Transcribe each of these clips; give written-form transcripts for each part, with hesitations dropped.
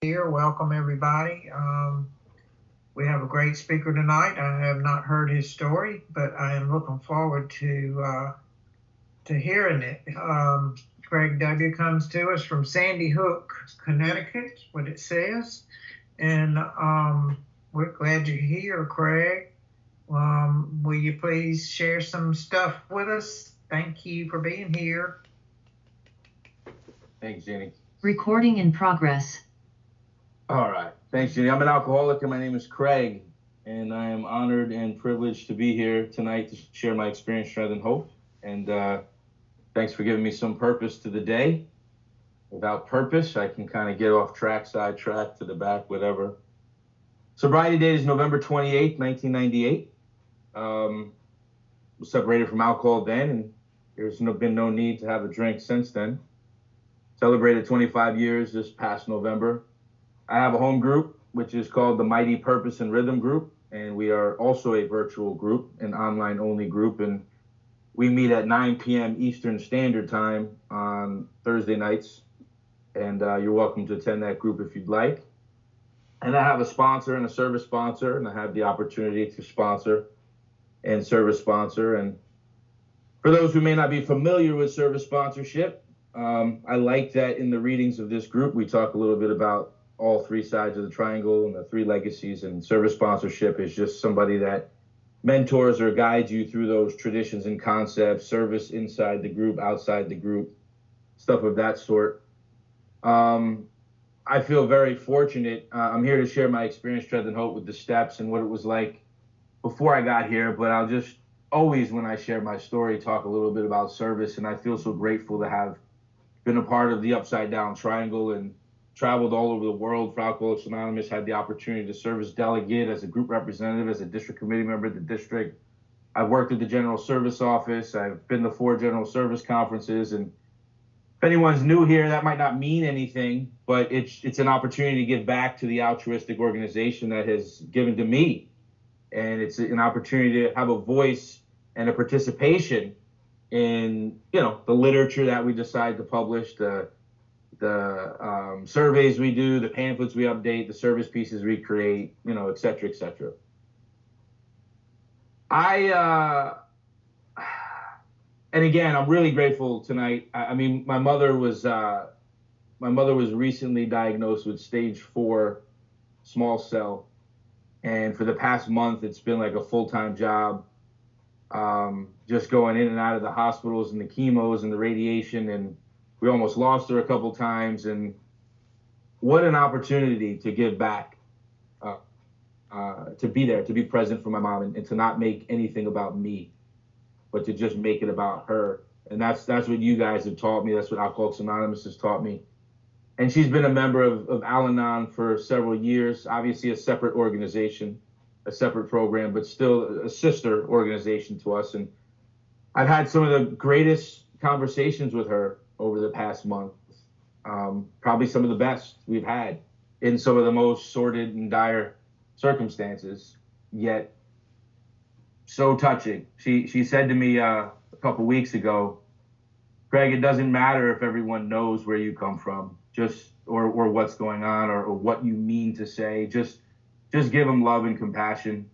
here. Welcome, everybody. We have a great speaker tonight. I have not heard his story, but I am looking forward to hearing it. Craig W. comes to us from Sandy Hook, Connecticut, what it says. And we're glad you're here, Craig. Will you please share some stuff with us? Thank you for being here. Thanks, Jenny. Recording in progress. All right. Thanks, Jenny. I'm an alcoholic, and my name is Craig, and I am honored and privileged to be here tonight to share my experience, strength, and hope. And thanks for giving me some purpose to the day. Without purpose, I can kind of get off track, sidetrack, to the back, whatever. Sobriety date is November 28th, 1998. Was separated from alcohol then, and there's been no need to have a drink since then. Celebrated 25 years this past November. I have a home group, which is called the Mighty Purpose and Rhythm Group, and we are also a virtual group, an online-only group, and we meet at 9 p.m. Eastern Standard Time on Thursday nights, and you're welcome to attend that group if you'd like. And I have a sponsor and a service sponsor, and I have the opportunity to sponsor and service sponsor. And for those who may not be familiar with service sponsorship, I like that in the readings of this group, we talk a little bit about all three sides of the triangle and the three legacies, and service sponsorship is just somebody that mentors or guides you through those traditions and concepts, service inside the group, outside the group, stuff of that sort. I feel very fortunate. I'm here to share my experience, strength, and hope with the steps and what it was like before I got here, but I'll just always, when I share my story, talk a little bit about service, and I feel so grateful to have been a part of the Upside Down Triangle and traveled all over the world for Alcoholics Anonymous, had the opportunity to serve as delegate, as a group representative, as a district committee member of the district. I've worked at the General Service Office. I've been to 4 General Service conferences. And if anyone's new here, that might not mean anything, but it's an opportunity to give back to the altruistic organization that has given to me. And it's an opportunity to have a voice and a participation in, the literature that we decide to publish, the surveys we do, the pamphlets we update, the service pieces we create, et cetera, et cetera. And again, I'm really grateful tonight. I mean, my mother was recently diagnosed with stage 4 small cell. And for the past month, it's been like a full-time job, just going in and out of the hospitals and the chemos and the radiation. And we almost lost her a couple times. And what an opportunity to give back, to be there, to be present for my mom, and to not make anything about me, but to just make it about her. And that's what you guys have taught me. That's what Alcoholics Anonymous has taught me. And she's been a member of Al-Anon for several years, obviously a separate organization, a separate program, but still a sister organization to us. And I've had some of the greatest conversations with her over the past month, probably some of the best we've had in some of the most sordid and dire circumstances, yet so touching. She said to me a couple weeks ago, Craig, it doesn't matter if everyone knows where you come from, or what's going on, or what you mean to say. Just give them love and compassion.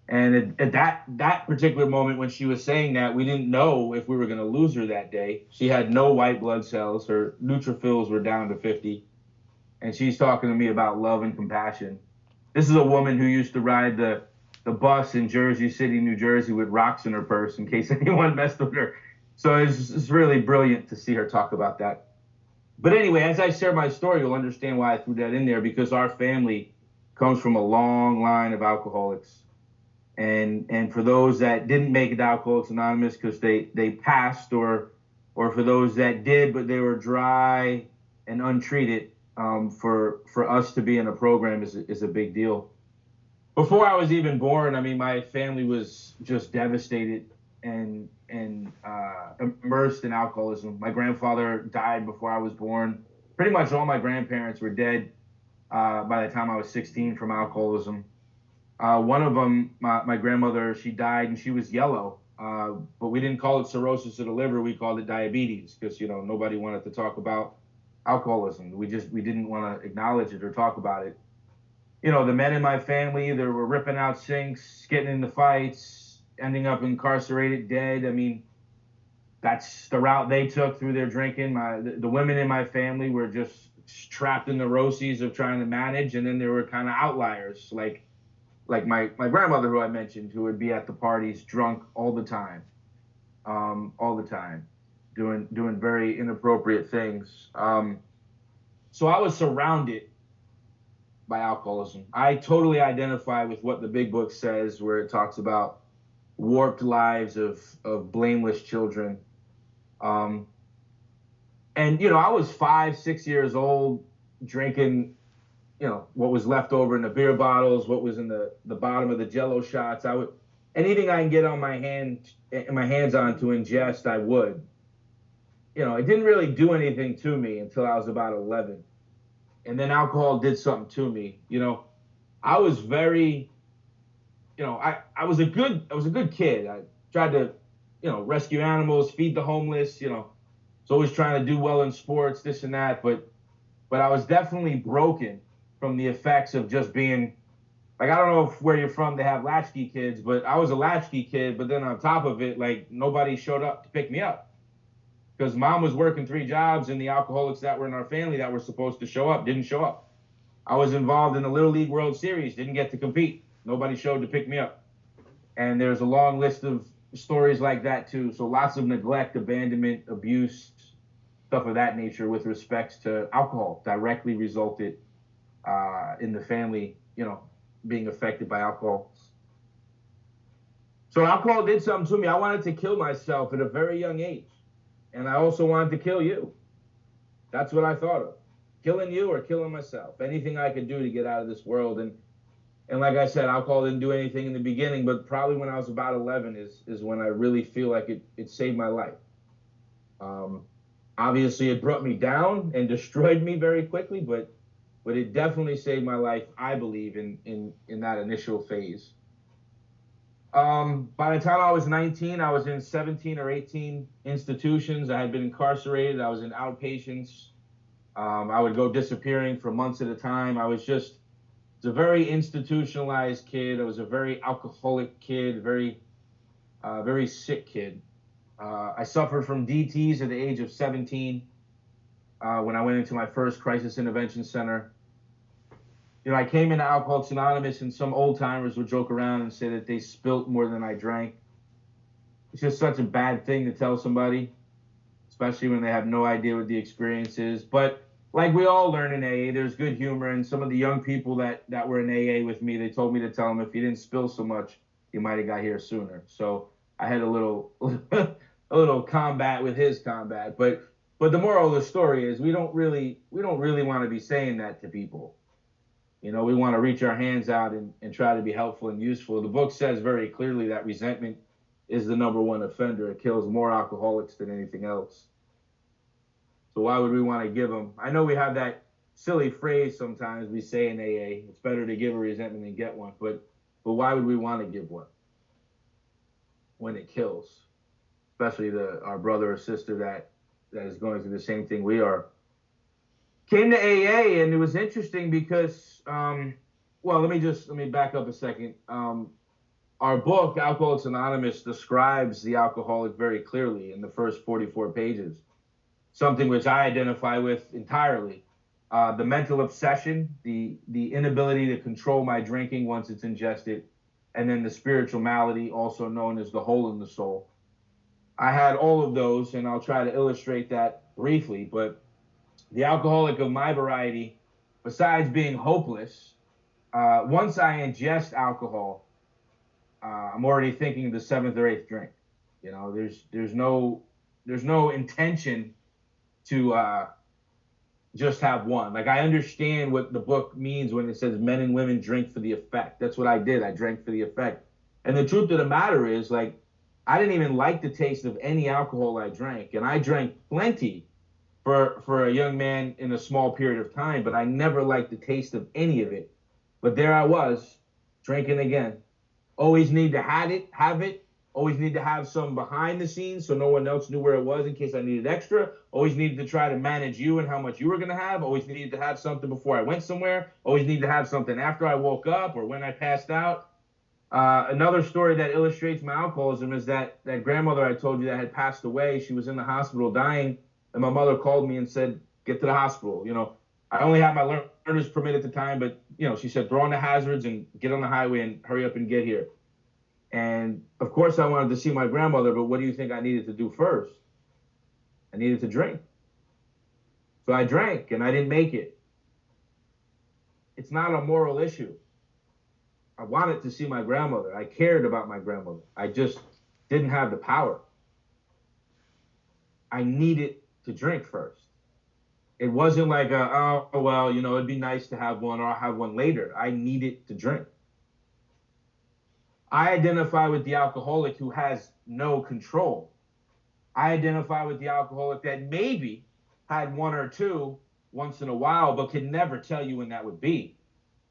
And at that particular moment when she was saying that, we didn't know if we were going to lose her that day. She had no white blood cells. Her neutrophils were down to 50. And she's talking to me about love and compassion. This is a woman who used to ride the bus in Jersey City, New Jersey, with rocks in her purse in case anyone messed with her. So it's really brilliant to see her talk about that. But anyway, as I share my story, you'll understand why I threw that in there, because our family comes from a long line of alcoholics. And for those that didn't make it to Alcoholics Anonymous because they passed, or for those that did but they were dry and untreated, for us to be in a program is a big deal. Before I was even born, I mean, my family was just devastated and immersed in alcoholism. My grandfather died before I was born. Pretty much all my grandparents were dead by the time I was 16 from alcoholism. One of them, my grandmother, she died and she was yellow, but we didn't call it cirrhosis of the liver. We called it diabetes because, nobody wanted to talk about alcoholism. We didn't want to acknowledge it or talk about it. You know, the men in my family either were ripping out sinks, getting into fights, ending up incarcerated, dead. I mean, that's the route they took through their drinking. The women in my family were just trapped in neuroses of trying to manage, and then there were kind of outliers like my grandmother, who I mentioned, who would be at the parties drunk all the time, doing very inappropriate things. So I was surrounded by alcoholism. I totally identify with what the big book says, where it talks about warped lives of blameless children. And you know, I was 5, 6 years old, drinking, you know, what was left over in the beer bottles, what was in the bottom of the Jello shots. I would anything I can get on my hands on to ingest, I would. You know, it didn't really do anything to me until I was about 11, and then alcohol did something to me. You know, I was very, you know, I was a good kid. I tried to, you know, rescue animals, feed the homeless. You know, was always trying to do well in sports, this and that. But I was definitely broken from the effects of just being like, I don't know if where you're from they have latchkey kids, but I was a latchkey kid. But then on top of it, like nobody showed up to pick me up because mom was working 3 jobs, and the alcoholics that were in our family that were supposed to show up didn't show up. I was involved in the Little League World Series, didn't get to compete. Nobody showed to pick me up. And there's a long list of stories like that too. So lots of neglect, abandonment, abuse, stuff of that nature with respects to alcohol directly resulted in the family, you know, being affected by alcohol. So alcohol did something to me. I wanted to kill myself at a very young age. And I also wanted to kill you. That's what I thought of. Killing you or killing myself. Anything I could do to get out of this world. And like I said, alcohol didn't do anything in the beginning, but probably when I was about 11 is when I really feel like it saved my life. Obviously, it brought me down and destroyed me very quickly, but it definitely saved my life, I believe, in that initial phase. By the time I was 19, I was in 17 or 18 institutions. I had been incarcerated. I was in outpatients. I would go disappearing for months at a time. I was a very institutionalized kid. I was a very alcoholic kid, very sick kid. I suffered from DTs at the age of 17 when I went into my first crisis intervention center. You know, I came into Alcoholics Anonymous, and some old timers would joke around and say that they spilt more than I drank. It's just such a bad thing to tell somebody, especially when they have no idea what the experience is. But like we all learn in AA, there's good humor. And some of the young people that were in AA with me, they told me to tell them if you didn't spill so much, you might have got here sooner. So I had a little a little combat with his combat. But the moral of the story is we don't really want to be saying that to people. You know, we want to reach our hands out and try to be helpful and useful. The book says very clearly that resentment is the #1 offender. It kills more alcoholics than anything else. So why would we want to give them? I know we have that silly phrase sometimes we say in AA, it's better to give a resentment than get one. But why would we want to give one when it kills? Especially our brother or sister that is going through the same thing we are. Came to AA, and it was interesting because, well, let me back up a second. Our book, Alcoholics Anonymous, describes the alcoholic very clearly in the first 44 pages, something which I identify with entirely. The mental obsession, the inability to control my drinking once it's ingested, and then the spiritual malady, also known as the hole in the soul. I had all of those, and I'll try to illustrate that briefly, but the alcoholic of my variety, besides being hopeless, once I ingest alcohol, I'm already thinking of the 7th or 8th drink. You know, there's no intention to just have one. Like, I understand what the book means when it says men and women drink for the effect. That's what I did. I drank for the effect. And the truth of the matter is, like, I didn't even like the taste of any alcohol I drank, and I drank plenty for a young man in a small period of time, but I never liked the taste of any of it. But there I was, drinking again. Always need to have it, Always need to have some behind the scenes so no one else knew where it was in case I needed extra. Always needed to try to manage you and how much you were going to have. Always needed to have something before I went somewhere. Always needed to have something after I woke up or when I passed out. Another story that illustrates my alcoholism is that grandmother I told you that had passed away. She was in the hospital dying, and my mother called me and said, "Get to the hospital." I only had my learner's permit at the time, but she said, "Throw on the hazards and get on the highway and hurry up and get here." And of course, I wanted to see my grandmother, but what do you think I needed to do first? I needed to drink. So I drank, and I didn't make it. It's not a moral issue. I wanted to see my grandmother. I cared about my grandmother. I just didn't have the power. I needed to drink first. It wasn't like, oh, well, it'd be nice to have one or I'll have one later. I needed to drink. I identify with the alcoholic who has no control. I identify with the alcoholic that maybe had one or two once in a while, but could never tell you when that would be.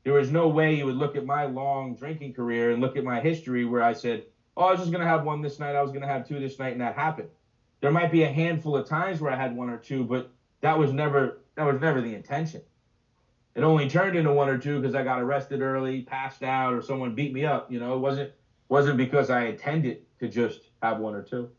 There was no way you would look at my long drinking career and look at my history where I said, oh, I was just going to have one this night, I was going to have two this night, and that happened. There might be a handful of times where I had one or two, but that was never the intention. It only turned into one or two because I got arrested early, passed out, or someone beat me up. It wasn't because I intended to just have one or two.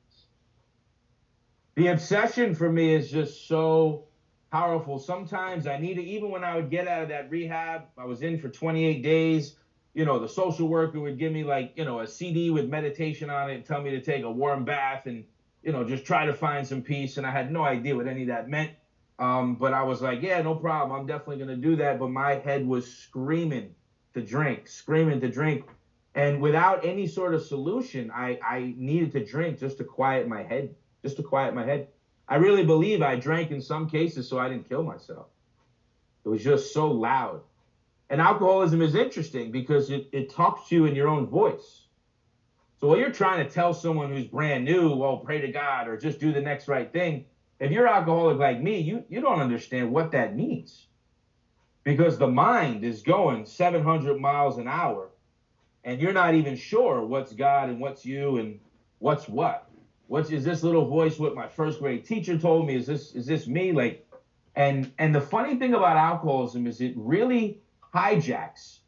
The obsession for me is just so powerful. Sometimes I need it. Even when I would get out of that rehab, I was in for 28 days. The social worker would give me a CD with meditation on it and tell me to take a warm bath and, just try to find some peace. And I had no idea what any of that meant. But I was like, yeah, no problem. I'm definitely going to do that. But my head was screaming to drink. And without any sort of solution, I needed to drink just to quiet my head. I really believe I drank in some cases so I didn't kill myself. It was just so loud. And alcoholism is interesting because it talks to you in your own voice. So while you're trying to tell someone who's brand new, well, pray to God or just do the next right thing, if you're alcoholic like me, you don't understand what that means. Because the mind is going 700 miles an hour, and you're not even sure what's God and what's you and what's what. What is this little voice? What my first grade teacher told me? Is this me? And the funny thing about alcoholism is it really hijacks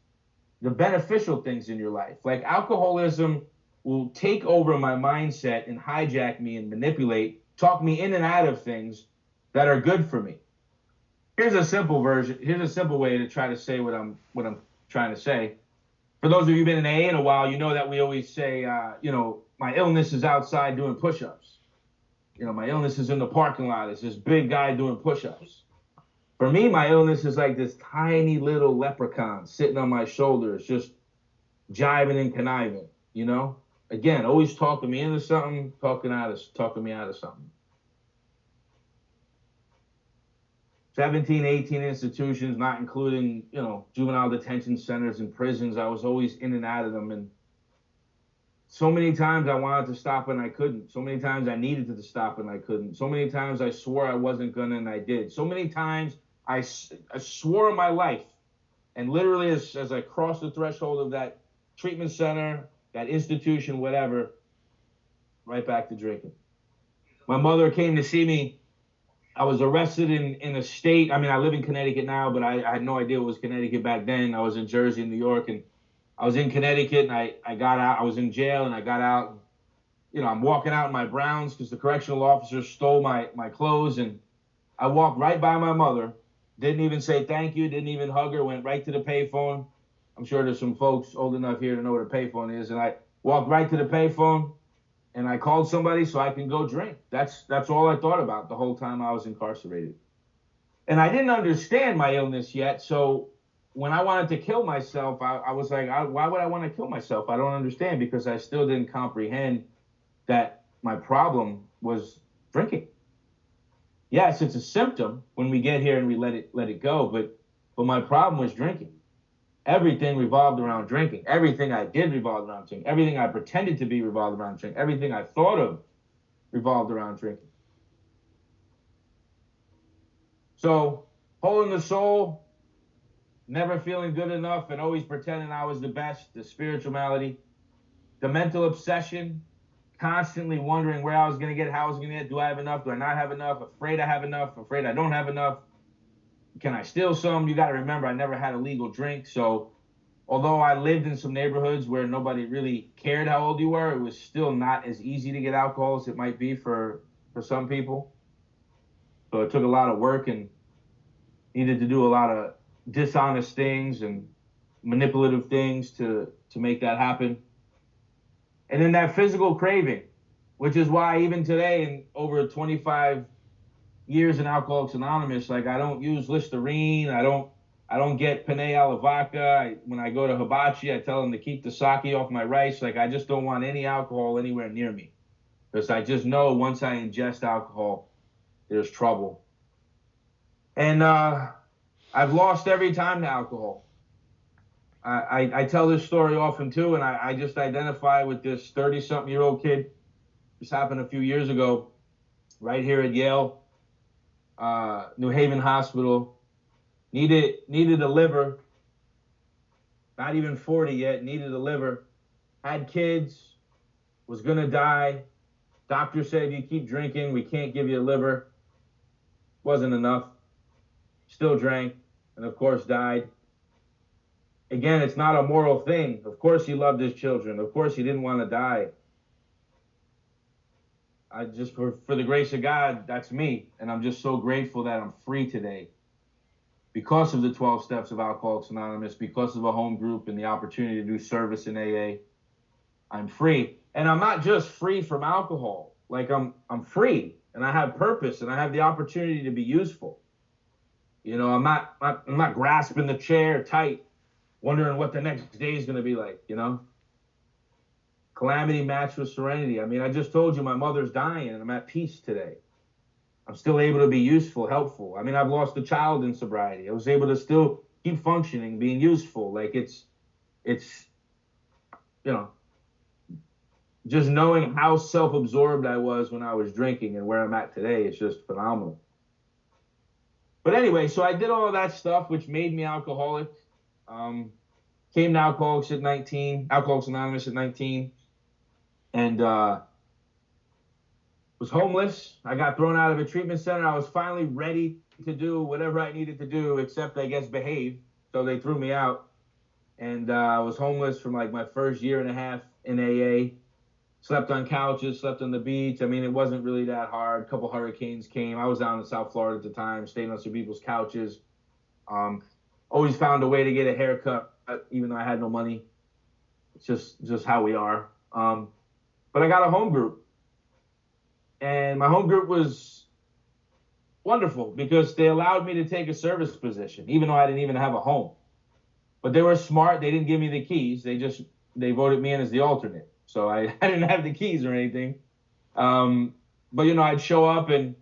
the beneficial things in your life. Like alcoholism will take over my mindset and hijack me and manipulate, talk me in and out of things that are good for me. Here's a simple way to try to say what I'm trying to say. For those of you who've been in AA in a while, you know that we always say, my illness is outside doing push-ups. My illness is in the parking lot. It's this big guy doing push-ups. For me, my illness is like this tiny little leprechaun sitting on my shoulders, just jiving and conniving, Again, always talking me into something, talking me out of something. 17, 18 institutions, not including, juvenile detention centers and prisons. I was always in and out of them. And so many times I wanted to stop and I couldn't. So many times I needed to stop and I couldn't. So many times I swore I wasn't gonna and I did. So many times I swore in my life. And literally as I crossed the threshold of that treatment center, that institution, whatever, right back to drinking. My mother came to see me. I was arrested in a state. I live in Connecticut now, but I had no idea it was Connecticut back then. I was in Jersey and New York, and I was in Connecticut, and I got out. I was in jail, and I got out. I'm walking out in my Browns because the correctional officer stole my clothes, and I walked right by my mother. Didn't even say thank you. Didn't even hug her. Went right to the payphone. I'm sure there's some folks old enough here to know what a payphone is, and I walked right to the payphone. And I called somebody so I can go drink. That's all I thought about the whole time I was incarcerated. And I didn't understand my illness yet. So when I wanted to kill myself, I was like, why would I want to kill myself? I don't understand, because I still didn't comprehend that my problem was drinking. Yes, it's a symptom when we get here and we let it go. But my problem was drinking. Everything revolved around drinking. Everything I did revolved around drinking. Everything I pretended to be revolved around drinking. Everything I thought of revolved around drinking. So, hole in the soul, never feeling good enough and always pretending I was the best, the spiritual malady, the mental obsession, constantly wondering where I was going to get, how I was going to get, do I have enough, do I not have enough, afraid I have enough, afraid I don't have enough, can I steal some? You got to remember, I never had a legal drink, so although I lived in some neighborhoods where nobody really cared how old you were, it was still not as easy to get alcohol as it might be for some people. So it took a lot of work and needed to do a lot of dishonest things and manipulative things to make that happen. And then that physical craving, which is why even today, in over 25 years in Alcoholics Anonymous, like I don't use Listerine, I don't get penne alla vodka. When I go to hibachi, I tell them to keep the sake off my rice. Like I just don't want any alcohol anywhere near me, because I just know once I ingest alcohol, there's trouble. And I've lost every time to alcohol. I tell this story often too, and I just identify with this 30-something-year-old kid. This happened a few years ago, right here at Yale, New Haven Hospital. Needed a liver, not even 40 yet, needed a liver, had kids, was gonna die. Doctor said, you keep drinking, we can't give you a liver. Wasn't enough. Still drank, and of course died. Again, it's not a moral thing. Of course he loved his children. Of course he didn't want to die. I just, for the grace of God, that's me. And I'm just so grateful that I'm free today. Because of the 12 steps of Alcoholics Anonymous, because of a home group and the opportunity to do service in AA, I'm free. And I'm not just free from alcohol. Like I'm free and I have purpose and I have the opportunity to be useful. You know, I'm not grasping the chair tight, wondering what the next day is going to be like, you know. Calamity matched with serenity. I mean, I just told you my mother's dying and I'm at peace today. I'm still able to be useful, helpful. I mean, I've lost a child in sobriety. I was able to still keep functioning, being useful. Like it's, you know, just knowing how self-absorbed I was when I was drinking and where I'm at today is just phenomenal. But anyway, so I did all of that stuff, which made me alcoholic. Came to Alcoholics at 19, Alcoholics Anonymous at 19, and was homeless. I got thrown out of a treatment center. I was finally ready to do whatever I needed to do, except I guess behave. So they threw me out, and I was homeless from like my first year and a half in AA. Slept on couches, slept on the beach. I mean, it wasn't really that hard. A couple hurricanes came. I was down in South Florida at the time, staying on some people's couches. Always found a way to get a haircut, even though I had no money. It's just how we are. But I got a home group. And my home group was wonderful because they allowed me to take a service position, even though I didn't even have a home. But they were smart. They didn't give me the keys. They voted me in as the alternate. So I didn't have the keys or anything. But, you know, I'd show up and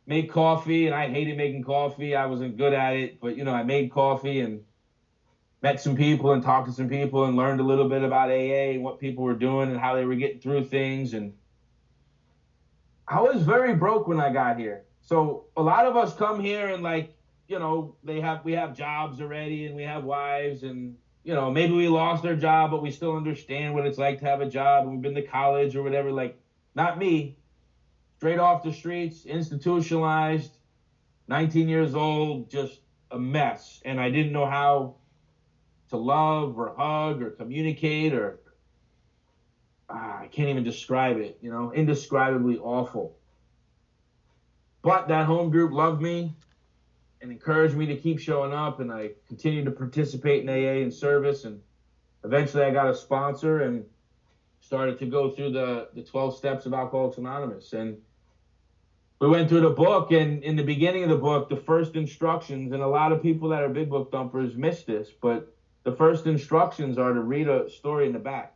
make coffee, and I hated making coffee. I wasn't good at it. But, you know, I made coffee and met some people and talked to some people and learned a little bit about AA and what people were doing and how they were getting through things. And I was very broke when I got here. So a lot of us come here and like, you know, we have jobs already and we have wives and, you know, maybe we lost our job, but we still understand what it's like to have a job and we've been to college or whatever. Like, not me. Straight off the streets, institutionalized, 19 years old, just a mess. And I didn't know how to love or hug or communicate or I can't even describe it, you know, indescribably awful. But that home group loved me and encouraged me to keep showing up, and I continued to participate in AA and service, and eventually I got a sponsor and started to go through the 12 steps of Alcoholics Anonymous. And we went through the book, and in the beginning of the book, the first instructions, and a lot of people that are big book thumpers miss this, but the first instructions are to read a story in the back.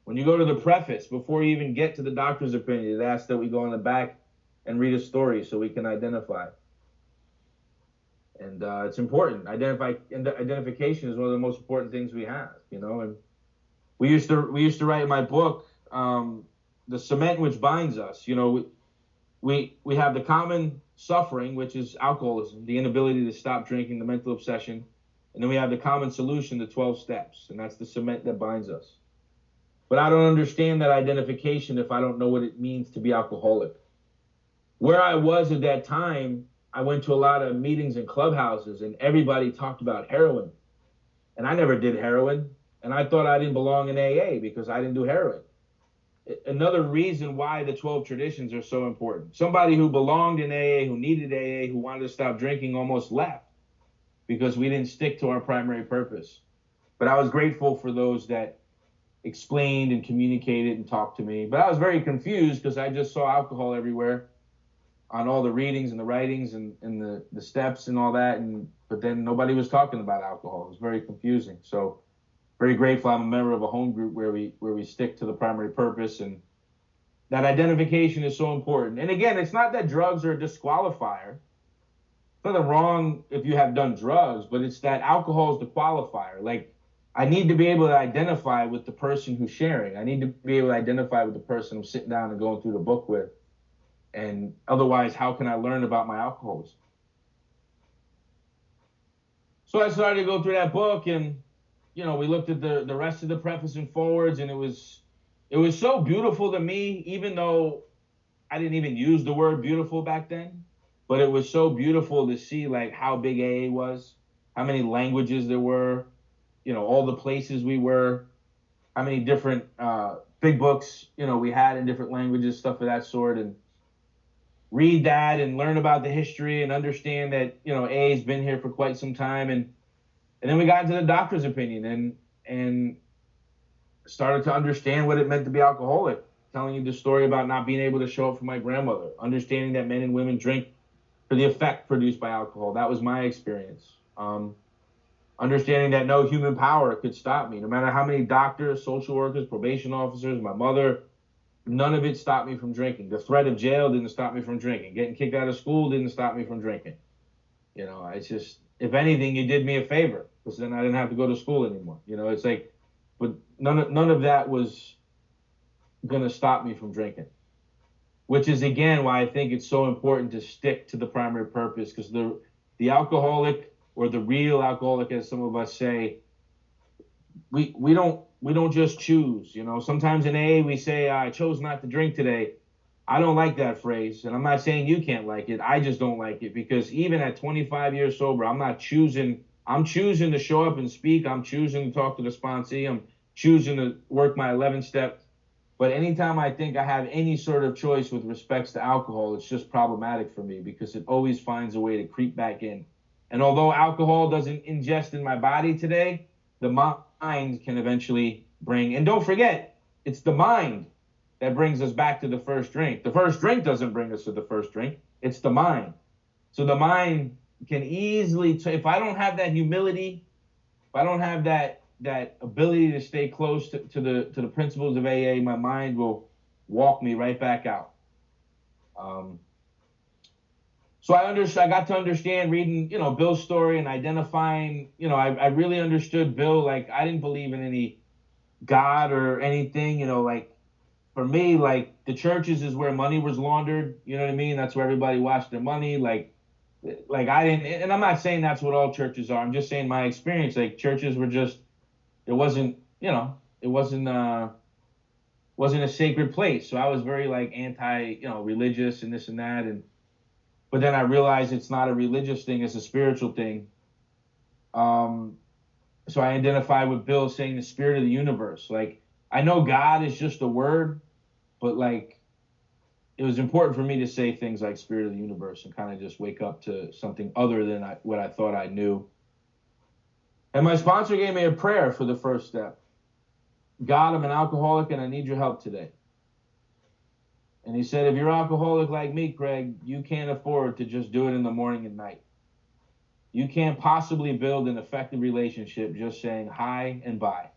When you go to the preface, before you even get to the doctor's opinion, it asks that we go in the back and read a story so we can identify. And it's important. Identification is one of the most important things we have, you know. And we used to write in my book, the cement which binds us. You know, we have the common suffering, which is alcoholism, the inability to stop drinking, the mental obsession, and then we have the common solution, the 12 steps, and that's the cement that binds us. but I don't understand that identification if I don't know what it means to be alcoholic. Where I was at that time, I went to a lot of meetings in clubhouses and everybody talked about heroin. And I never did heroin. And I thought I didn't belong in AA because I didn't do heroin. Another reason why the 12 traditions are so important. Somebody who belonged in AA, who needed AA, who wanted to stop drinking almost left because we didn't stick to our primary purpose. But I was grateful for those that explained and communicated and talked to me. But I was very confused because I just saw alcohol everywhere on all the readings and the writings and the steps and all that. But then nobody was talking about alcohol. It was very confusing. So very grateful I'm a member of a home group where we stick to the primary purpose, and that identification is so important. And again, it's not that drugs are a disqualifier. There's nothing wrong if you have done drugs, but it's that alcohol is the qualifier. Like, I need to be able to identify with the person who's sharing. I need to be able to identify with the person I'm sitting down and going through the book with. And otherwise, how can I learn about my alcoholism? So I started to go through that book, and we looked at the rest of the preface and forwards, and it was so beautiful to me, even though I didn't even use the word beautiful back then. But it was so beautiful to see like how big AA was, how many languages there were, all the places we were, how many different big books we had in different languages, stuff of that sort, and read that and learn about the history and understand that AA's been here for quite some time, and then we got into the doctor's opinion and started to understand what it meant to be alcoholic, telling you the story about not being able to show up for my grandmother, understanding that men and women drink for the effect produced by alcohol. That was my experience. Understanding that no human power could stop me, no matter how many doctors, social workers, probation officers, my mother, none of it stopped me from drinking. The threat of jail didn't stop me from drinking. Getting kicked out of school didn't stop me from drinking. It's just, if anything, you did me a favor because then I didn't have to go to school anymore. It's like, but none of that was going to stop me from drinking, which is, again, why I think it's so important to stick to the primary purpose, because the alcoholic, or the real alcoholic, as some of us say, we don't just choose. Sometimes in AA we say, I chose not to drink today. I don't like that phrase, and I'm not saying you can't like it. I just don't like it, because even at 25 years sober, I'm choosing to show up and speak. I'm choosing to talk to the sponsee. I'm choosing to work my 11 step. But anytime I think I have any sort of choice with respects to alcohol, it's just problematic for me, because it always finds a way to creep back in. And although alcohol doesn't ingest in my body today, the mind can eventually bring, and don't forget, it's the mind that brings us back to the first drink. The first drink doesn't bring us to the first drink. It's the mind. So the mind can easily, if I don't have that humility, if I don't have that ability to stay close to the principles of AA, my mind will walk me right back out. So I got to understand, reading, Bill's story and identifying, I really understood Bill. Like, I didn't believe in any God or anything, like, for me, like, the churches is where money was laundered. You know what I mean? That's where everybody washed their money. Like I didn't, and I'm not saying that's what all churches are. I'm just saying my experience, like, churches were just, it wasn't a sacred place. So I was very like anti, religious and this and that. But then I realized it's not a religious thing, it's a spiritual thing. So I identify with Bill saying the spirit of the universe. Like, I know God is just a word, but like, it was important for me to say things like spirit of the universe and kind of just wake up to something other than what I thought I knew. And my sponsor gave me a prayer for the first step. God, I'm an alcoholic and I need your help today. And he said, if you're alcoholic like me, Graig, you can't afford to just do it in the morning and night. You can't possibly build an effective relationship just saying hi and bye.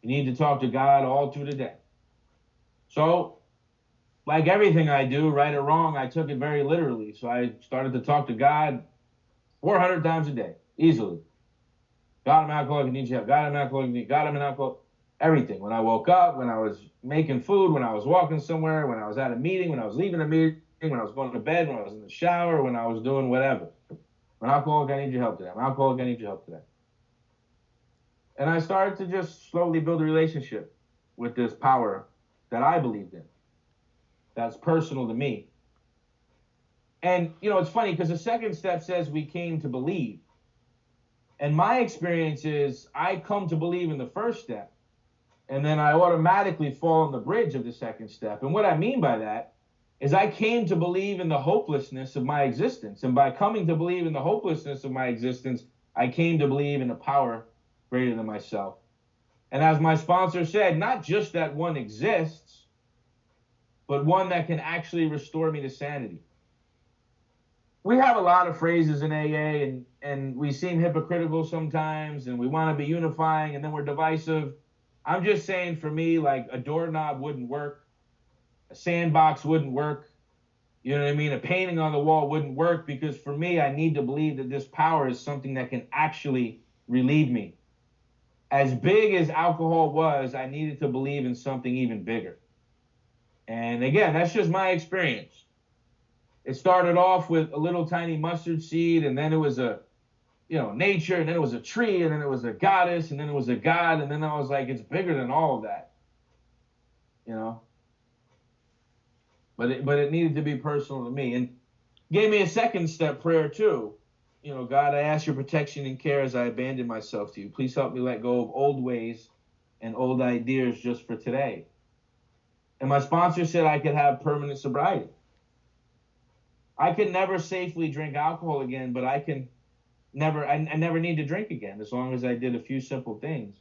You need to talk to God all through the day. So, like everything I do, right or wrong, I took it very literally. So I started to talk to God 400 times a day, easily. God, I'm an alcoholic, I need your help. God, I'm an alcoholic, God, I'm an alcoholic. Everything. When I woke up, when I was making food, when I was walking somewhere, when I was at a meeting, when I was leaving a meeting, when I was going to bed, when I was in the shower, when I was doing whatever. I'm an alcoholic, I need your help today. I'm an alcoholic, I need your help today. And I started to just slowly build a relationship. with this power that I believed in. That's personal to me. And, it's funny because the second step says we came to believe. And my experience is I come to believe in the first step, and then I automatically fall on the bridge of the second step. And what I mean by that is I came to believe in the hopelessness of my existence. And by coming to believe in the hopelessness of my existence, I came to believe in a power greater than myself. And as my sponsor said, not just that one exists, but one that can actually restore me to sanity. We have a lot of phrases in AA, and we seem hypocritical sometimes, and we want to be unifying, and then we're divisive. I'm just saying, for me, like, a doorknob wouldn't work, a sandbox wouldn't work, you know what I mean? A painting on the wall wouldn't work, because for me, I need to believe that this power is something that can actually relieve me. As big as alcohol was, I needed to believe in something even bigger. And again, that's just my experience. It started off with a little tiny mustard seed, and then it was nature, and then it was a tree, and then it was a goddess, and then it was a god, and then I was like, it's bigger than all of that, But it needed to be personal to me, and gave me a second step prayer too. God, I ask your protection and care as I abandon myself to you. Please help me let go of old ways and old ideas just for today. And my sponsor said I could have permanent sobriety. I could never safely drink alcohol again, but I never need to drink again as long as I did a few simple things.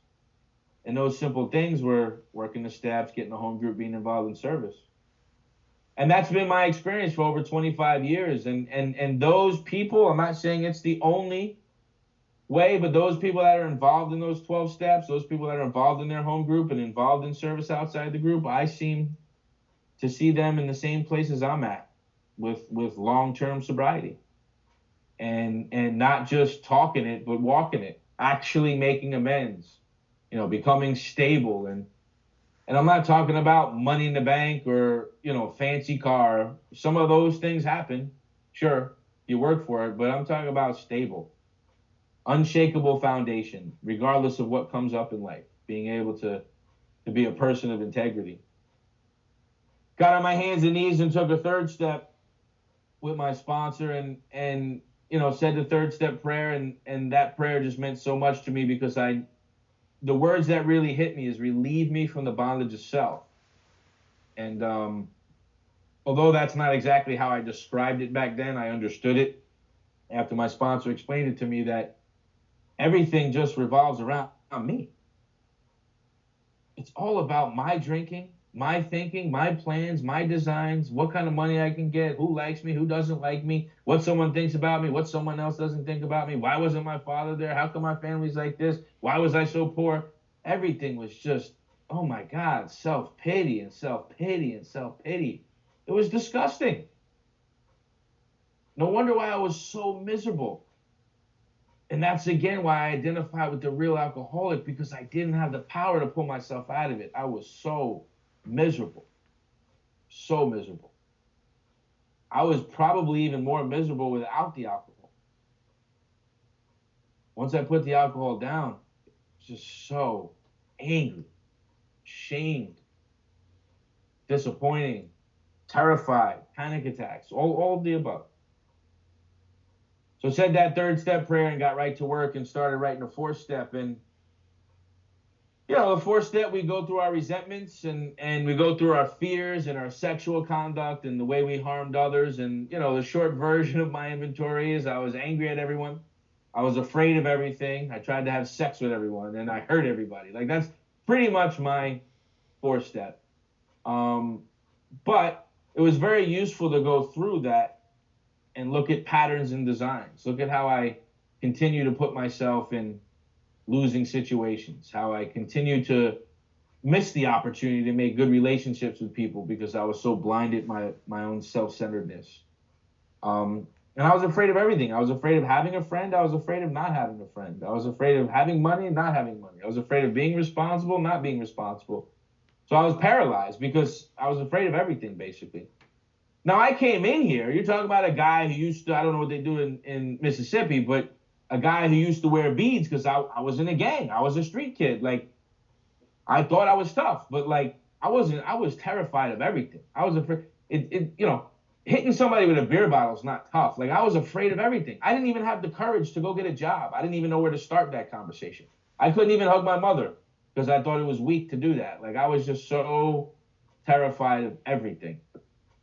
And those simple things were working the steps, getting a home group, being involved in service. And that's been my experience for over 25 years. And those people, I'm not saying it's the only way, but those people that are involved in those 12 steps, those people that are involved in their home group and involved in service outside the group, I seem to see them in the same places I'm at, with long-term sobriety, and not just talking it, but walking it, actually making amends, becoming stable. And I'm not talking about money in the bank or, fancy car. Some of those things happen. Sure, you work for it, but I'm talking about stable, unshakable foundation, regardless of what comes up in life, being able to be a person of integrity. Got on my hands and knees and took a third step with my sponsor, and said the third step prayer, and that prayer just meant so much to me, because the words that really hit me is relieve me from the bondage of self. And although that's not exactly how I described it back then, I understood it after my sponsor explained it to me, that everything just revolves around me. It's all about my drinking, my thinking, my plans, my designs, what kind of money I can get, who likes me, who doesn't like me, what someone thinks about me, what someone else doesn't think about me, why wasn't my father there, how come my family's like this, why was I so poor? Everything was just, oh my God, self-pity and self-pity and self-pity. It was disgusting. No wonder why I was so miserable. And that's, again, why I identify with the real alcoholic, because I didn't have the power to pull myself out of it. I was so miserable. So miserable. I was probably even more miserable without the alcohol. Once I put the alcohol down, I was just so angry, shamed, disappointing, terrified, panic attacks, all of the above. So I said that third step prayer and got right to work and started writing the fourth step. And, the fourth step, we go through our resentments and we go through our fears and our sexual conduct and the way we harmed others. And, the short version of my inventory is I was angry at everyone. I was afraid of everything. I tried to have sex with everyone, and I hurt everybody. Like, that's pretty much my fourth step. But it was very useful to go through that and look at patterns and designs. Look at how I continue to put myself in losing situations, how I continue to miss the opportunity to make good relationships with people because I was so blinded by my own self-centeredness. And I was afraid of everything. I was afraid of having a friend. I was afraid of not having a friend. I was afraid of having money and not having money. I was afraid of being responsible, not being responsible. So I was paralyzed because I was afraid of everything, basically. Now, I came in here, you're talking about a guy who used to, I don't know what they do in Mississippi, but a guy who used to wear beads because I was in a gang. I was a street kid. Like, I thought I was tough, but like I wasn't. I was terrified of everything. I was afraid. Hitting somebody with a beer bottle is not tough. Like I was afraid of everything. I didn't even have the courage to go get a job. I didn't even know where to start that conversation. I couldn't even hug my mother because I thought it was weak to do that. Like I was just so terrified of everything.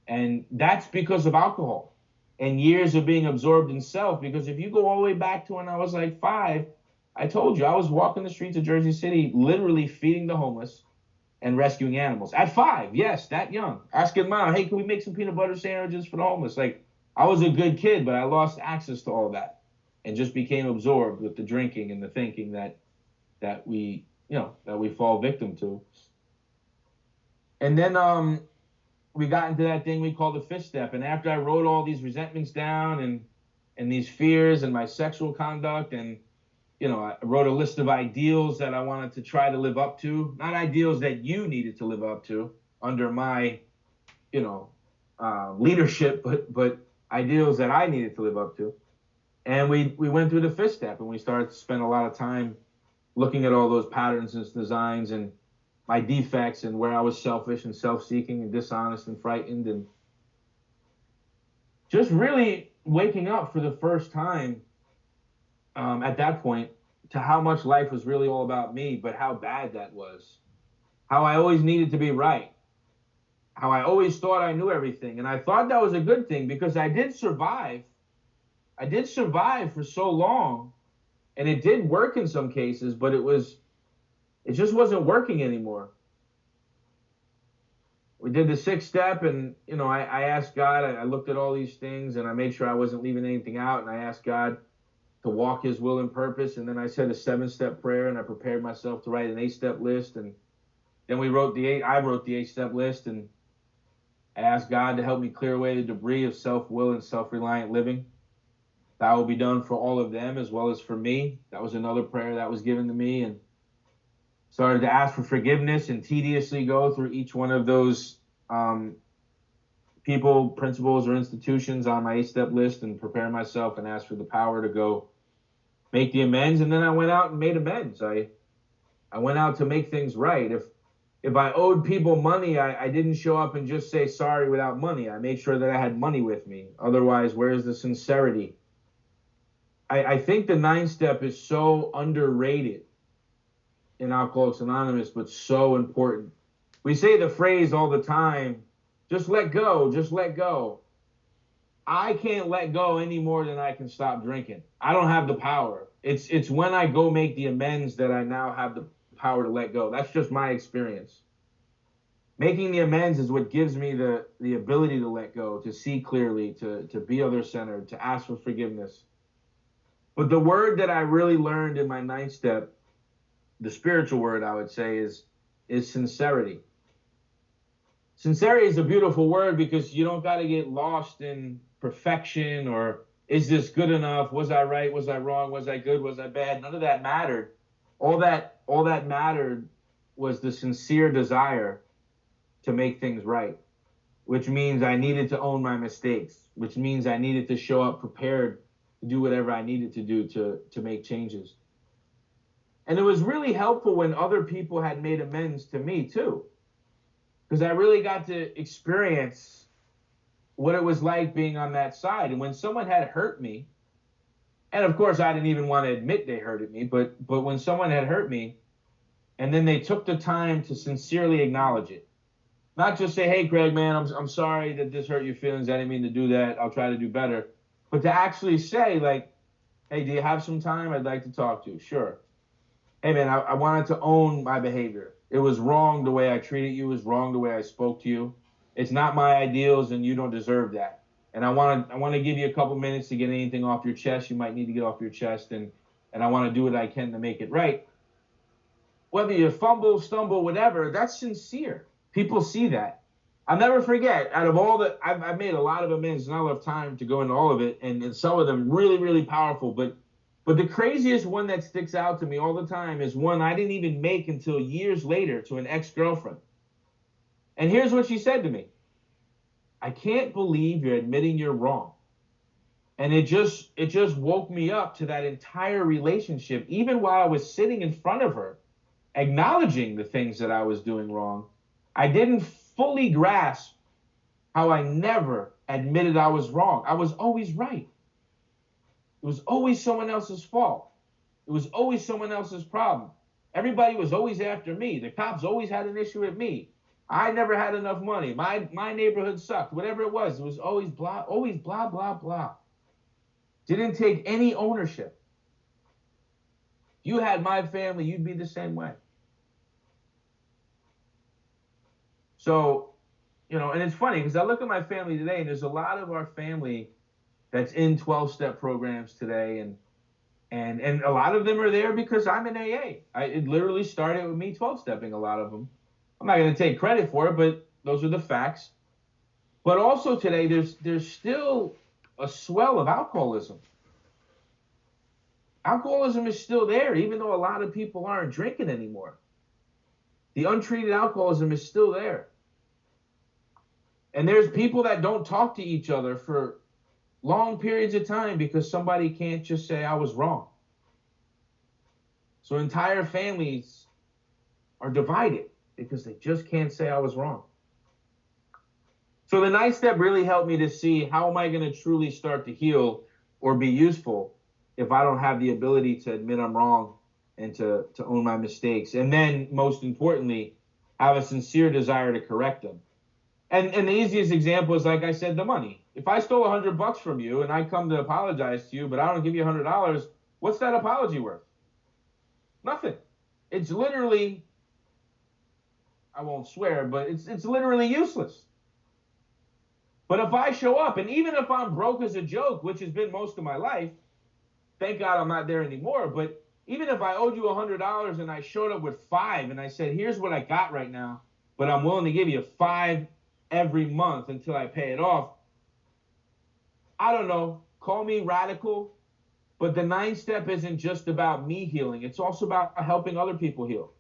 And that's because of alcohol and years of being absorbed in self. Because if you go all the way back to when I was like 5, I told you I was walking the streets of Jersey City, literally feeding the homeless and rescuing animals. At 5, yes, that young. Asking mom, hey, can we make some peanut butter sandwiches for the homeless? Like, I was a good kid, but I lost access to all that and just became absorbed with the drinking and the thinking that we fall victim to. And then we got into that thing we call the 5th step. And after I wrote all these resentments down and these fears and my sexual conduct, and I wrote a list of ideals that I wanted to try to live up to, not ideals that you needed to live up to under my, leadership, but ideals that I needed to live up to. And we went through the 5th step, and we started to spend a lot of time looking at all those patterns and designs and my defects and where I was selfish and self-seeking and dishonest and frightened, and just really waking up for the first time at that point to how much life was really all about me, but how bad that was. How I always needed to be right. How I always thought I knew everything. And I thought that was a good thing because I did survive. I did survive for so long, and it did work in some cases, but it just wasn't working anymore. We did the 6th step, and I asked God. I looked at all these things, and I made sure I wasn't leaving anything out. And I asked God to walk His will and purpose. And then I said a 7-step prayer, and I prepared myself to write an 8-step list. And then I wrote the 8-step list, and I asked God to help me clear away the debris of self-will and self-reliant living. That will be done for all of them as well as for me. That was another prayer that was given to me, and started to ask for forgiveness and tediously go through each one of those people, principles, or institutions on my 8-step list and prepare myself and ask for the power to go make the amends. And then I went out and made amends. I went out to make things right. If I owed people money, I didn't show up and just say sorry without money. I made sure that I had money with me. Otherwise, where's the sincerity? I think the 9th step is so underrated in Alcoholics Anonymous, but so important. We say the phrase all the time, just let go, just let go. I can't let go any more than I can stop drinking. I don't have the power. It's when I go make the amends that I now have the power to let go. That's just my experience. Making the amends is what gives me the ability to let go, to see clearly, to be other-centered, to ask for forgiveness. But the word that I really learned in my 9th step, the spiritual word I would say, is sincerity. Sincerity is a beautiful word because you don't got to get lost in perfection or is this good enough? Was I right? Was I wrong? Was I good? Was I bad? None of that mattered. All that mattered was the sincere desire to make things right, which means I needed to own my mistakes, which means I needed to show up prepared to do whatever I needed to do to make changes. And it was really helpful when other people had made amends to me too, because I really got to experience what it was like being on that side. And when someone had hurt me, and of course I didn't even want to admit they hurted me, but when someone had hurt me and then they took the time to sincerely acknowledge it, not just say, hey, Graig, man, I'm sorry that this hurt your feelings. I didn't mean to do that. I'll try to do better. But to actually say, like, hey, do you have some time? I'd like to talk to you. Sure. Hey, man, I wanted to own my behavior. It was wrong the way I treated you. It was wrong the way I spoke to you. It's not my ideals, and you don't deserve that. And I want to give you a couple minutes to get anything off your chest you might need to get off your chest, and I want to do what I can to make it right. Whether you fumble, stumble, whatever, that's sincere. People see that. I'll never forget, out of all the, I've made a lot of amends, not enough time to go into all of it, and some of them really, really powerful, but the craziest one that sticks out to me all the time is one I didn't even make until years later to an ex-girlfriend. And here's what she said to me. I can't believe you're admitting you're wrong. And it just woke me up to that entire relationship, even while I was sitting in front of her, acknowledging the things that I was doing wrong, I didn't fully grasp how I never admitted I was wrong. I was always right. It was always someone else's fault. It was always someone else's problem. Everybody was always after me. The cops always had an issue with me. I never had enough money. My neighborhood sucked. Whatever it was always blah, blah, blah. Didn't take any ownership. If you had my family, you'd be the same way. So, and it's funny because I look at my family today, and there's a lot of our family that's in 12-step programs today, and a lot of them are there because I'm in AA. It literally started with me 12-stepping, a lot of them. I'm not going to take credit for it, but those are the facts. But also today, there's still a swell of alcoholism. Alcoholism is still there, even though a lot of people aren't drinking anymore. The untreated alcoholism is still there. And there's people that don't talk to each other for long periods of time because somebody can't just say, I was wrong. So entire families are divided because they just can't say I was wrong. So the 9th step really helped me to see, how am I going to truly start to heal or be useful if I don't have the ability to admit I'm wrong and to own my mistakes. And then, most importantly, have a sincere desire to correct them. And the easiest example is, like I said, the money. If I stole $100 from you and I come to apologize to you, but I don't give you $100, what's that apology worth? Nothing. It's literally, I won't swear, but it's literally useless. But if I show up, and even if I'm broke as a joke, which has been most of my life, thank God I'm not there anymore, but even if I owed you $100 and I showed up with $5 and I said, here's what I got right now, but I'm willing to give you $5 every month until I pay it off. I don't know, call me radical, but the 9th step isn't just about me healing. It's also about helping other people heal.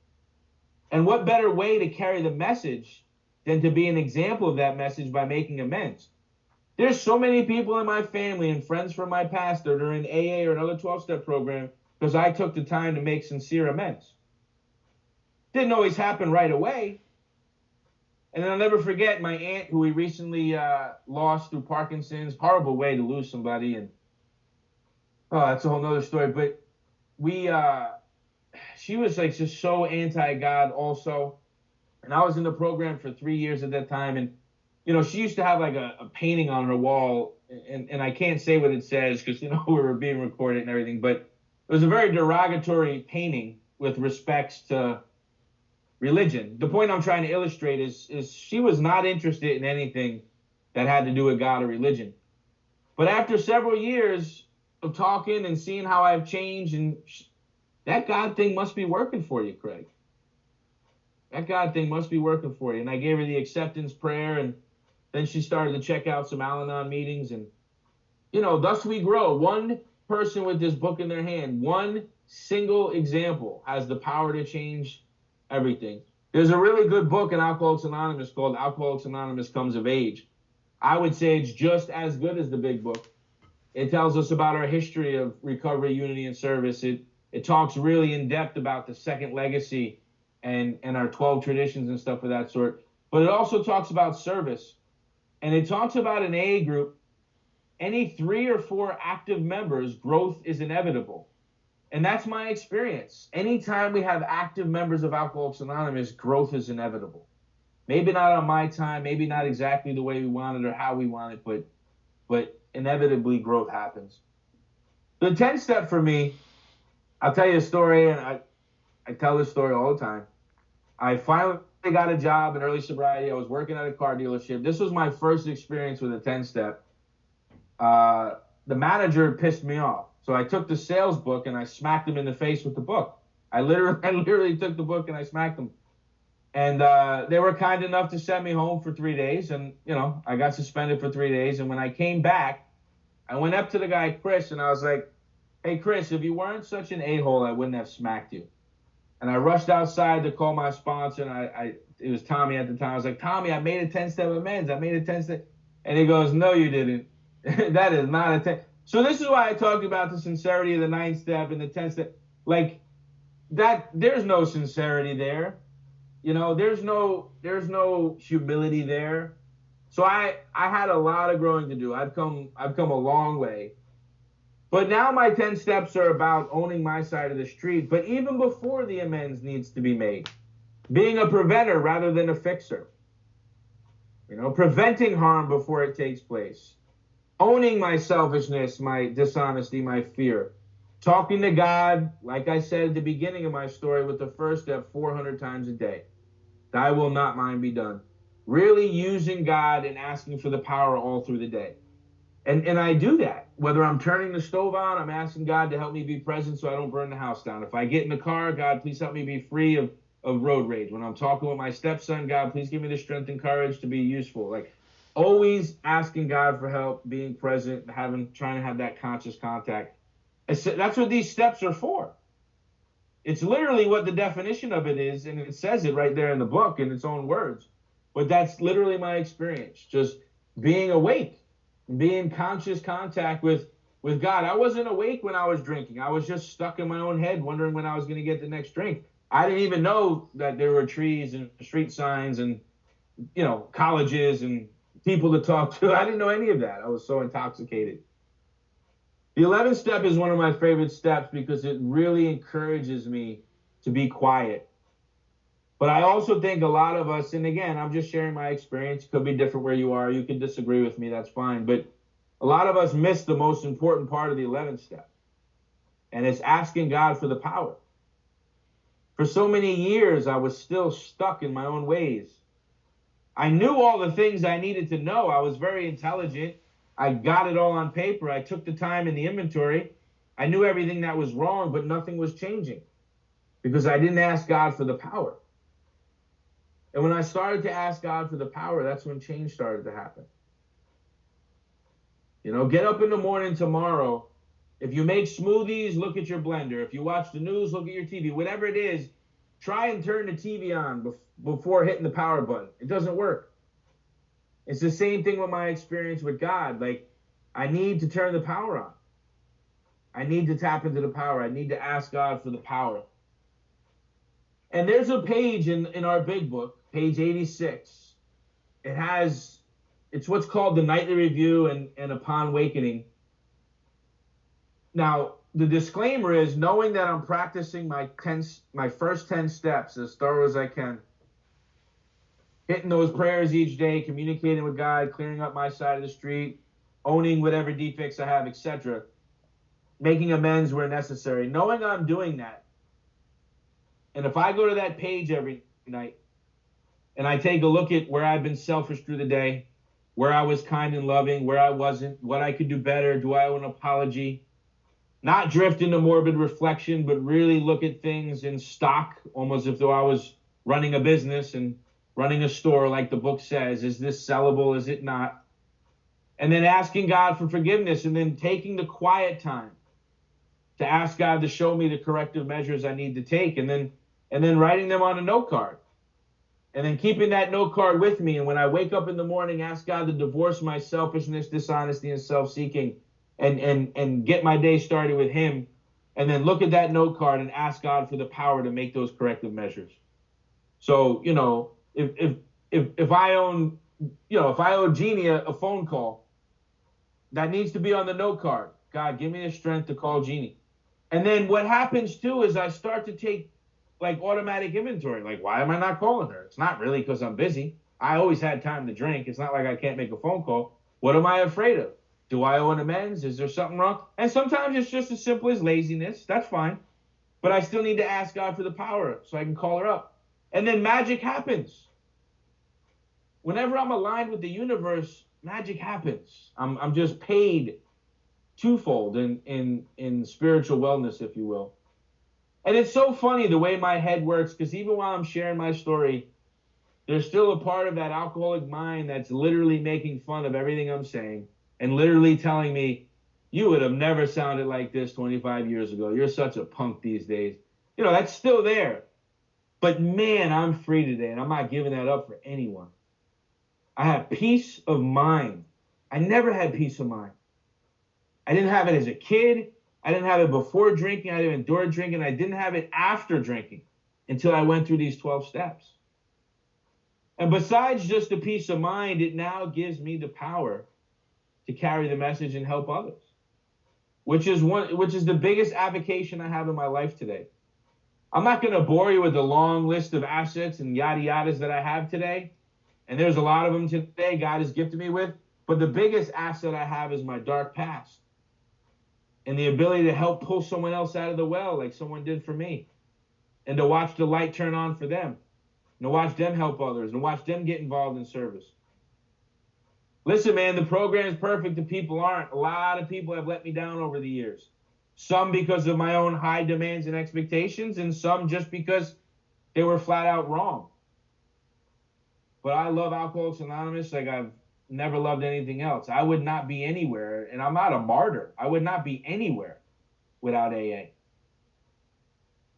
And what better way to carry the message than to be an example of that message by making amends? There's so many people in my family and friends from my past that are in AA or another 12-step program because I took the time to make sincere amends. Didn't always happen right away. And then I'll never forget my aunt, who we recently lost through Parkinson's. Horrible way to lose somebody. And that's a whole nother story. But she was like just so anti-God also. And I was in the program for 3 years at that time. And, she used to have like a painting on her wall. And I can't say what it says because, we were being recorded and everything. But it was a very derogatory painting with respects to religion. The point I'm trying to illustrate is she was not interested in anything that had to do with God or religion. But after several years of talking and seeing how I've changed, and that God thing must be working for you, Craig. That God thing must be working for you. And I gave her the acceptance prayer, and then she started to check out some Al-Anon meetings, and, thus we grow. One person with this book in their hand, one single example has the power to change everything. There's a really good book in Alcoholics Anonymous called Alcoholics Anonymous Comes of Age. I would say it's just as good as the big book. It tells us about our history of recovery, unity, and service. It talks really in depth about the second legacy and our 12 traditions and stuff of that sort. But it also talks about service. And it talks about an AA group, any 3 or 4 active members, growth is inevitable. And that's my experience. Anytime we have active members of Alcoholics Anonymous, growth is inevitable. Maybe not on my time, maybe not exactly the way we want it or how we want it, but inevitably growth happens. The 10th step for me, I'll tell you a story, and I tell this story all the time. I finally got a job in early sobriety. I was working at a car dealership. This was my first experience with a 10-step. The manager pissed me off. So I took the sales book and I smacked him in the face with the book. I literally took the book and I smacked him. And they were kind enough to send me home for 3 days. And, I got suspended for 3 days. And when I came back, I went up to the guy, Chris, and I was like, hey, Chris, if you weren't such an a-hole, I wouldn't have smacked you. And I rushed outside to call my sponsor. And it was Tommy at the time. I was like, Tommy, I made a 10-step amends. I made a 10-step. And he goes, no, you didn't. That is not a 10. So this is why I talked about the sincerity of the 9th step and the 10th step. Like, that there's no sincerity there. There's no humility there. So I had a lot of growing to do. I've come a long way. But now my 10 steps are about owning my side of the street. But even before the amends needs to be made, being a preventer rather than a fixer. Preventing harm before it takes place. Owning my selfishness, my dishonesty, my fear. Talking to God, like I said at the beginning of my story with the first step, 400 times a day. Thy will not mine be done. Really using God and asking for the power all through the day. And I do that. Whether I'm turning the stove on, I'm asking God to help me be present so I don't burn the house down. If I get in the car, God, please help me be free of road rage. When I'm talking with my stepson, God, please give me the strength and courage to be useful. Like always asking God for help, being present, trying to have that conscious contact. That's what these steps are for. It's literally what the definition of it is, and it says it right there in the book in its own words. But that's literally my experience, just being awake, being in conscious contact with God. I wasn't awake when I was drinking. I was just stuck in my own head wondering when I was going to get the next drink. I didn't even know that there were trees and street signs and, colleges and people to talk to. I didn't know any of that. I was so intoxicated. The 11th step is one of my favorite steps because it really encourages me to be quiet. But I also think a lot of us, and again, I'm just sharing my experience. It could be different where you are. You can disagree with me. That's fine. But a lot of us miss the most important part of the 11th step. And it's asking God for the power. For so many years, I was still stuck in my own ways. I knew all the things I needed to know. I was very intelligent. I got it all on paper. I took the time in the inventory. I knew everything that was wrong, but nothing was changing because I didn't ask God for the power. And when I started to ask God for the power, that's when change started to happen. Get up in the morning tomorrow. If you make smoothies, look at your blender. If you watch the news, look at your TV. Whatever it is, try and turn the TV on before hitting the power button. It doesn't work. It's the same thing with my experience with God. Like, I need to turn the power on. I need to tap into the power. I need to ask God for the power. And there's a page in our big book, page 86. It's what's called the Nightly Review and Upon Awakening. Now, the disclaimer is knowing that I'm practicing my first 10 steps as thorough as I can. Hitting those prayers each day, communicating with God, clearing up my side of the street, owning whatever defects I have, etc. Making amends where necessary. Knowing I'm doing that. And if I go to that page every night and I take a look at where I've been selfish through the day, where I was kind and loving, where I wasn't, what I could do better, do I owe an apology? Not drift into morbid reflection, but really look at things in stock, almost as though I was running a business and running a store, like the book says. Is this sellable? Is it not? And then asking God for forgiveness, and then taking the quiet time to ask God to show me the corrective measures I need to take, and then writing them on a note card, and then keeping that note card with me. And when I wake up in the morning, ask God to divorce my selfishness, dishonesty, and self-seeking, and get my day started with Him. And then look at that note card and ask God for the power to make those corrective measures. So, if I owe Jeannie a phone call, that needs to be on the note card. God, give me the strength to call Jeannie. And then what happens too is I start to take like automatic inventory. Like, why am I not calling her? It's not really because I'm busy. I always had time to drink. It's not like I can't make a phone call. What am I afraid of? Do I owe an amends? Is there something wrong? And sometimes it's just as simple as laziness. That's fine. But I still need to ask God for the power so I can call her up. And then magic happens. Whenever I'm aligned with the universe, magic happens. I'm just paid twofold in spiritual wellness, if you will. And it's so funny the way my head works, because even while I'm sharing my story, there's still a part of that alcoholic mind that's literally making fun of everything I'm saying and literally telling me, you would have never sounded like this 25 years ago. You're such a punk these days. That's still there. But man, I'm free today, and I'm not giving that up for anyone. I have peace of mind. I never had peace of mind. I didn't have it as a kid. I didn't have it before drinking. I didn't endure drinking. I didn't have it after drinking until I went through these 12 steps. And besides just the peace of mind, it now gives me the power to carry the message and help others, which is the biggest avocation I have in my life today. I'm not going to bore you with the long list of assets and yada yadas that I have today. And there's a lot of them today God has gifted me with. But the biggest asset I have is my dark past and the ability to help pull someone else out of the well like someone did for me, and to watch the light turn on for them, and to watch them help others, and watch them get involved in service. Listen, man, the program is perfect. The people aren't. A lot of people have let me down over the years. Some because of my own high demands and expectations, and some just because they were flat out wrong. But I love Alcoholics Anonymous like I've never loved anything else. I would not be anywhere, and I'm not a martyr. I would not be anywhere without AA.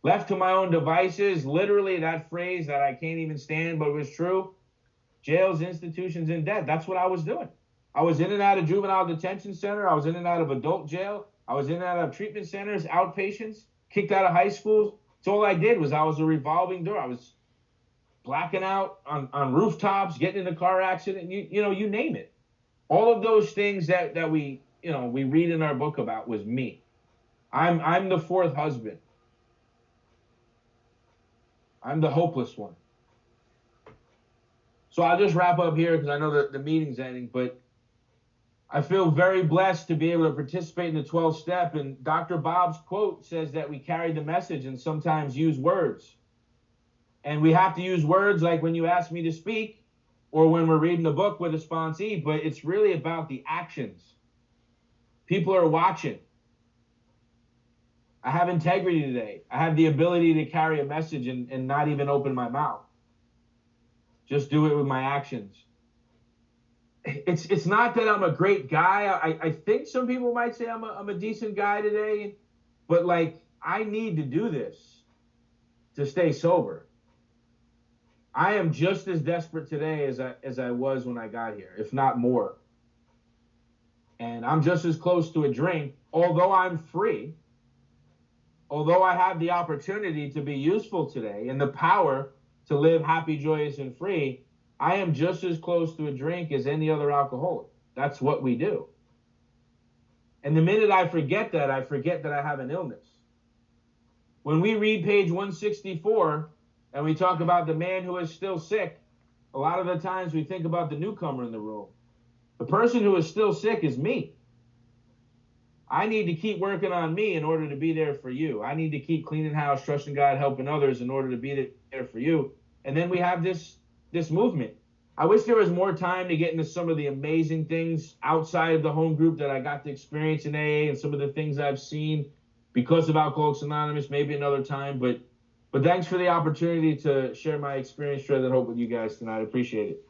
Left to my own devices, literally that phrase that I can't even stand, but it was true. Jails, institutions, and debt. That's what I was doing. I was in and out of juvenile detention center. I was in and out of adult jail. I was in and out of treatment centers, outpatients, kicked out of high schools. So all I did was I was a revolving door. I was blacking out on rooftops, getting in a car accident, you name it. All of those things that we read in our book about was me. I'm the fourth husband. I'm the hopeless one. So I'll just wrap up here because I know that the meeting's ending, but I feel very blessed to be able to participate in the 12 step. And Dr. Bob's quote says that we carry the message and sometimes use words. And we have to use words like when you ask me to speak or when we're reading the book with a sponsee, but it's really about the actions. People are watching. I have integrity today. I have the ability to carry a message and not even open my mouth. Just do it with my actions. It's not that I'm a great guy. I think some people might say I'm a decent guy today, but like I need to do this to stay sober. I am just as desperate today as I was when I got here, if not more. And I'm just as close to a drink, although I'm free, although I have the opportunity to be useful today and the power to live happy, joyous, and free. I am just as close to a drink as any other alcoholic. That's what we do. And the minute I forget that I have an illness. When we read page 164 and we talk about the man who is still sick, a lot of the times we think about the newcomer in the room. The person who is still sick is me. I need to keep working on me in order to be there for you. I need to keep cleaning house, trusting God, helping others in order to be there for you. And then we have this movement. I wish there was more time to get into some of the amazing things outside of the home group that I got to experience in AA and some of the things I've seen because of Alcoholics Anonymous, maybe another time. But thanks for the opportunity to share my experience, strength, and hope with you guys tonight. I appreciate it.